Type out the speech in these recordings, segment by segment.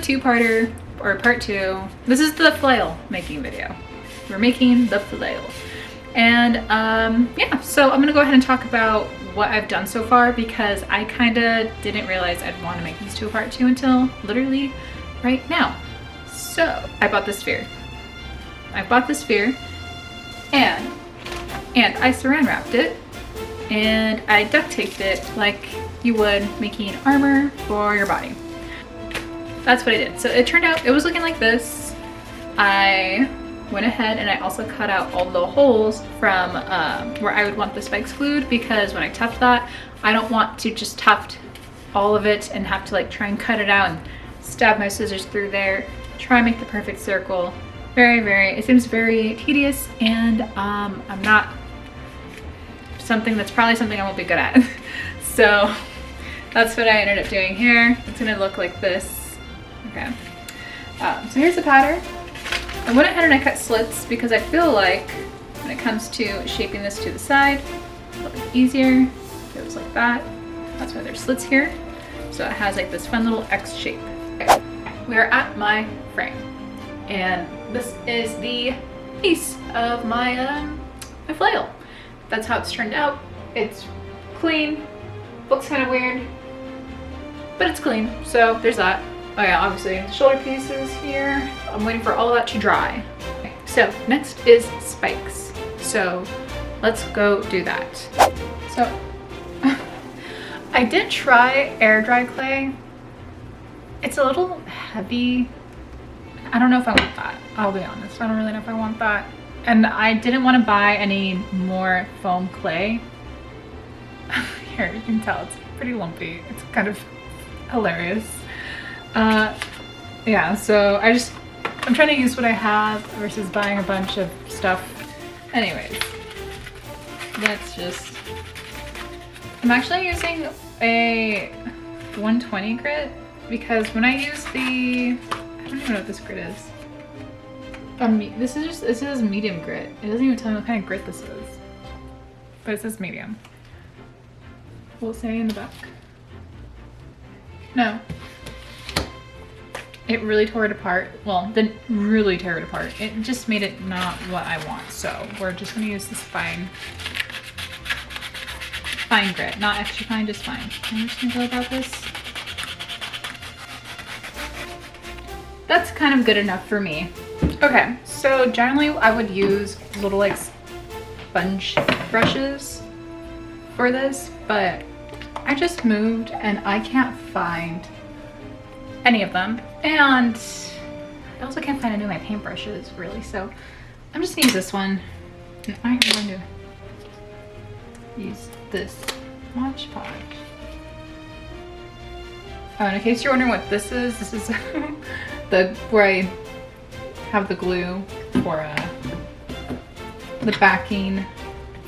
two-parter, or part 2. This is the flail making video. We're making the flail. And yeah, so I'm gonna go ahead and talk about what I've done so far, because I kind of didn't realize I'd want to make these 2 part 2 until literally right now. So I bought this sphere. and I saran wrapped it, and I duct taped it like you would making armor for your body. That's what I did. So it turned out, it was looking like this. I went ahead and I also cut out all the holes from where I would want the spikes glued, because when I tuft that, I don't want to just tuft all of it and have to like try and cut it out and stab my scissors through there, try and make the perfect circle. It seems very tedious, and I'm not that's probably something I won't be good at. So that's what I ended up doing here. It's gonna look like this. Okay. So here's the pattern. I went ahead and I cut slits because I feel like when it comes to shaping this to the side, it'll be easier. It goes like that. That's why there's slits here. So it has like this fun little X shape. Okay. We are at my frame, and this is the piece of my my flail. That's how it's turned out. It's clean. Looks kind of weird, but it's clean. So there's that. Oh yeah, obviously the shoulder pieces here. I'm waiting for all of that to dry. Okay, so next is spikes. So let's go do that. So I did try air dry clay. It's a little heavy. I don't know if I want that. I'll be honest. I don't really know if I want that. And I didn't want to buy any more foam clay. Here, you can tell it's pretty lumpy. It's kind of hilarious. Yeah, so I'm trying to use what I have versus buying a bunch of stuff. Anyways, I'm actually using a 120 grit, because when I use I don't even know what this grit is. This is medium grit. It doesn't even tell me what kind of grit this is, but it says medium. Will it say in the back? No. It really tore it apart. Well, didn't really tear it apart. It just made it not what I want. So we're just gonna use this fine grit, not extra fine, just fine. I'm just gonna go about this. That's kind of good enough for me. Okay, so generally I would use little like sponge brushes for this, but I just moved and I can't find any of them, and I also can't find any of my paintbrushes really, so I'm just gonna use this one, and I'm going to use this Mod Podge. Oh, and in case you're wondering what this is where I have the glue for the backing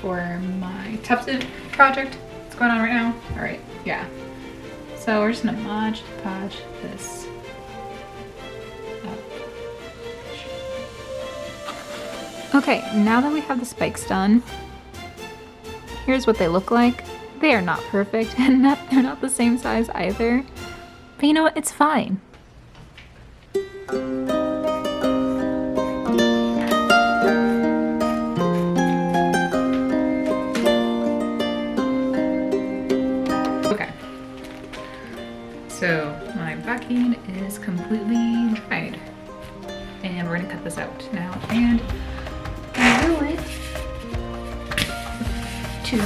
for my tufted project that's going on right now. All right, yeah. So we're just gonna Mod Podge this up. Okay, now that we have the spikes done, here's what they look like. They are not perfect, and they're not the same size either. But you know what? It's fine. Okay. So my backing is completely dried, and we're gonna cut this out now and glue it to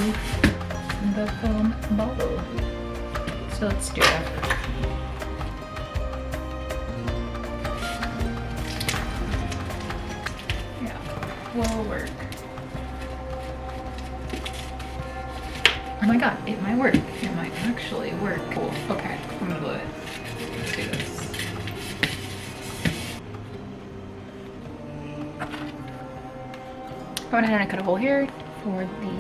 the foam ball. So let's do that. Yeah, will work. Oh my god, it might work. It might actually work. Cool. Okay, I'm gonna glue it. Let's do this. I went ahead and cut a hole here for the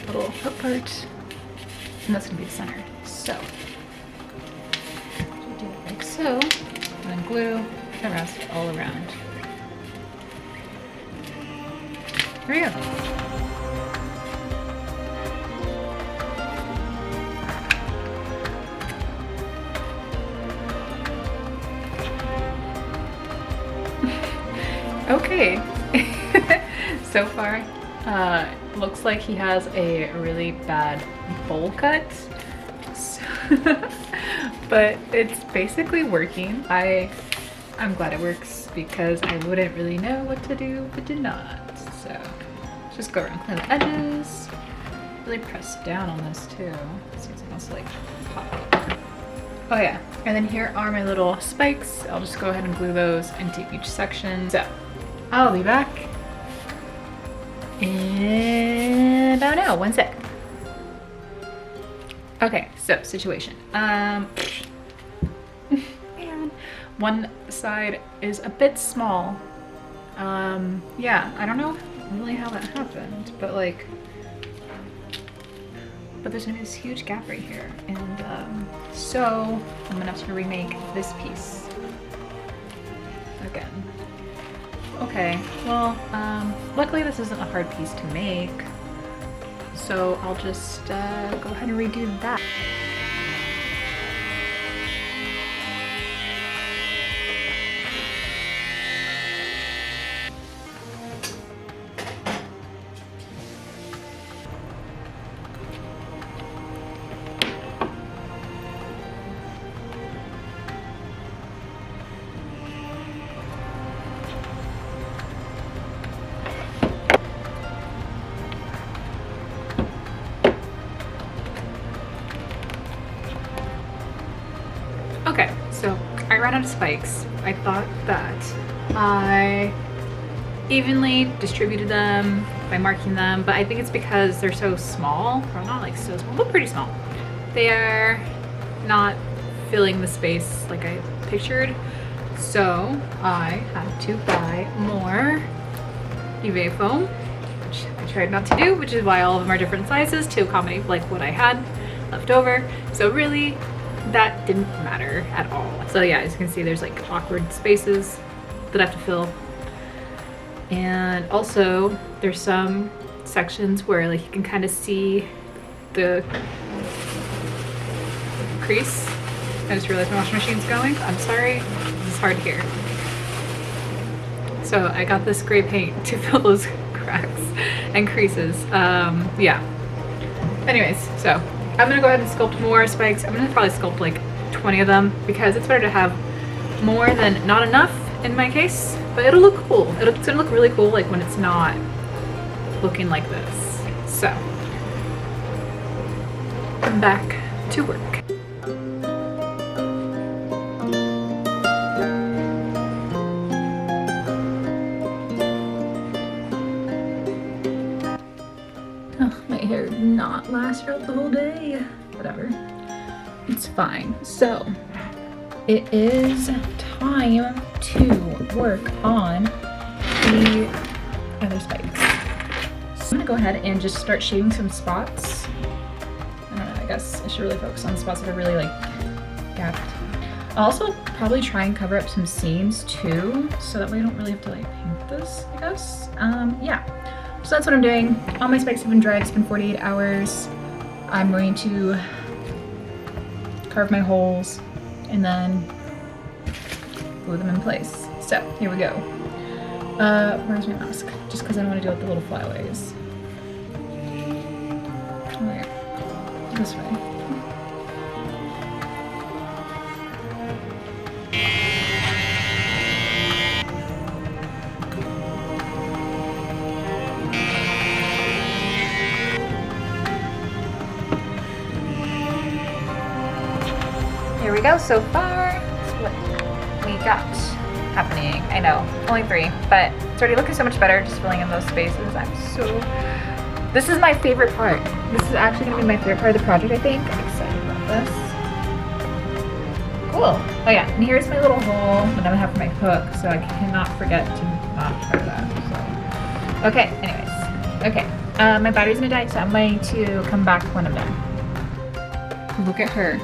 little hook part, and that's gonna be centered. So, do it like so, and then glue the rest all around. There we go. Okay. So far, looks like he has a really bad bowl cut. So but it's basically working. I'm glad it works because I wouldn't really know what to do if it did not. So just go around, clean the edges. Really press down on this too. It seems almost like pop. Oh yeah, and then here are my little spikes. I'll just go ahead and glue those into each section. So I'll be back in about now, 1 sec. Okay, so situation. Man, one side is a bit small. Yeah, I don't know really how that happened, but like, but there's gonna be this huge gap right here, and so I'm gonna have to remake this piece again. Okay, well, luckily this isn't a hard piece to make, so I'll just go ahead and redo that. Okay, so I ran out of spikes. I thought that I evenly distributed them by marking them, but I think it's because they're so small, or not like so small, but pretty small. They are not filling the space like I pictured. So I had to buy more UV foam, which I tried not to do, which is why all of them are different sizes to accommodate like what I had left over. So really, that didn't matter at all. So yeah, as you can see, there's like awkward spaces that I have to fill. And also there's some sections where like you can kind of see the crease. I just realized my washing machine's going. I'm sorry, this is hard to hear. So I got this gray paint to fill those cracks and creases. Yeah. Anyways, so I'm gonna go ahead and sculpt more spikes. I'm gonna probably sculpt like 20 of them because it's better to have more than not enough in my case, but it'll look cool. It's gonna look really cool like when it's not looking like this. So, I'm back to work. Oh, my hair did not last throughout the whole day. Whatever. It's fine. So, it is time to work on the other spikes. So I'm gonna go ahead and just start shading some spots. I don't know, I guess I should really focus on spots that are really like gapped. I'll also probably try and cover up some seams too, so that way I don't really have to like paint this, I guess. Yeah. So that's what I'm doing. All my spikes have been dried. It's been 48 hours. I'm going to carve my holes and then glue them in place. So here we go. Where's my mask? Just because I don't want to deal with the little flyaways. Okay, this way. Here we go. So far, that's what we got happening. I know, only 3, but it's already looking so much better just filling in those spaces. This is my favorite part. This is actually gonna be my favorite part of the project, I think. I'm excited about this. Cool. Oh yeah, and here's my little hole that I'm gonna have for my hook, so I cannot forget to not try that. So. Okay, anyways. Okay, my battery's gonna die, so I'm going to come back when I'm done. Look at her.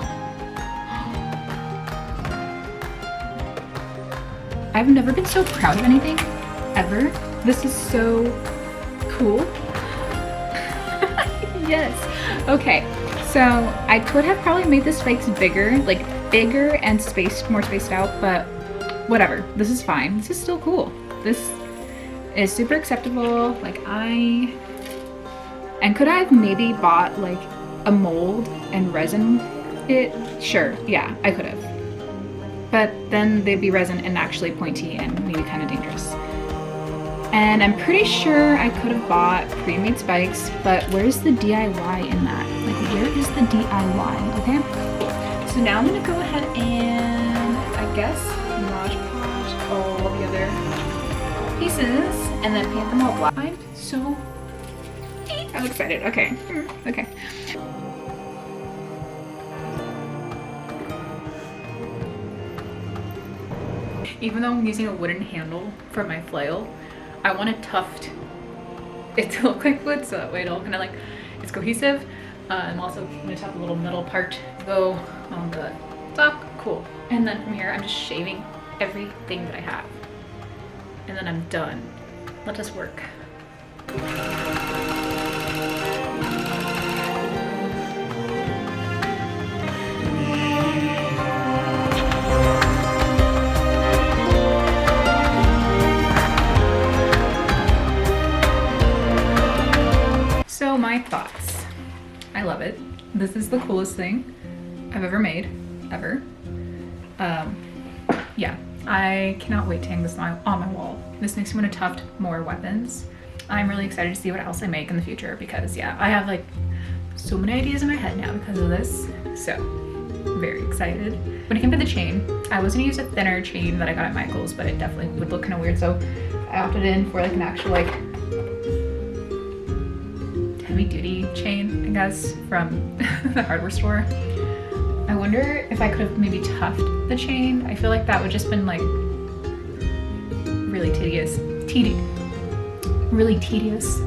I've never been so proud of anything, ever. This is so cool. Yes. Okay, so I could have probably made the spikes bigger, like bigger and more spaced out, but whatever. This is fine. This is still cool. This is super acceptable. Like and could I have maybe bought like a mold and resin it? Sure, yeah, I could have. But then they'd be resin and actually pointy and maybe kind of dangerous. And I'm pretty sure I could have bought pre-made spikes, but where's the DIY in that? Like, where is the DIY, okay? So now I'm gonna go ahead and, I guess, Mod Podge all the other pieces and then paint them all black. I'm so excited, okay, okay. Even though I'm using a wooden handle for my flail, I want to tuft it to look like wood, so that way it'll kind of like, it's cohesive. I'm also going to tuft the little middle part to go on the top. Cool. And then from here, I'm just shaving everything that I have. And then I'm done. Let us work. So my thoughts. I love it. This is the coolest thing I've ever made, ever. Yeah, I cannot wait to hang this on my wall. This makes me want to tuft more weapons. I'm really excited to see what else I make in the future because yeah, I have like so many ideas in my head now because of this. So very excited. When it came to the chain, I was gonna use a thinner chain that I got at Michael's, but it definitely would look kind of weird. So I opted in for like an actual like heavy duty chain, I guess, from the hardware store. I wonder if I could have maybe tufted the chain. I feel like that would just been like really tedious. Really tedious.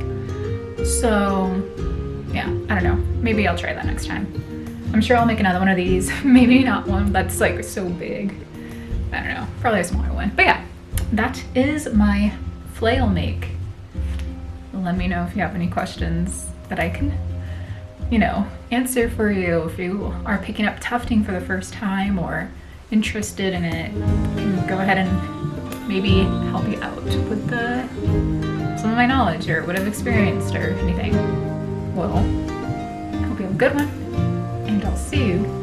So yeah, I don't know. Maybe I'll try that next time. I'm sure I'll make another one of these. Maybe not one that's like so big. I don't know, probably a smaller one. But yeah, that is my flail make. Let me know if you have any questions that I can, you know, answer for you. If you are picking up tufting for the first time or interested in it, I can go ahead and maybe help you out with some of my knowledge or what I've experienced or anything. Well, I hope you have a good one, and I'll see you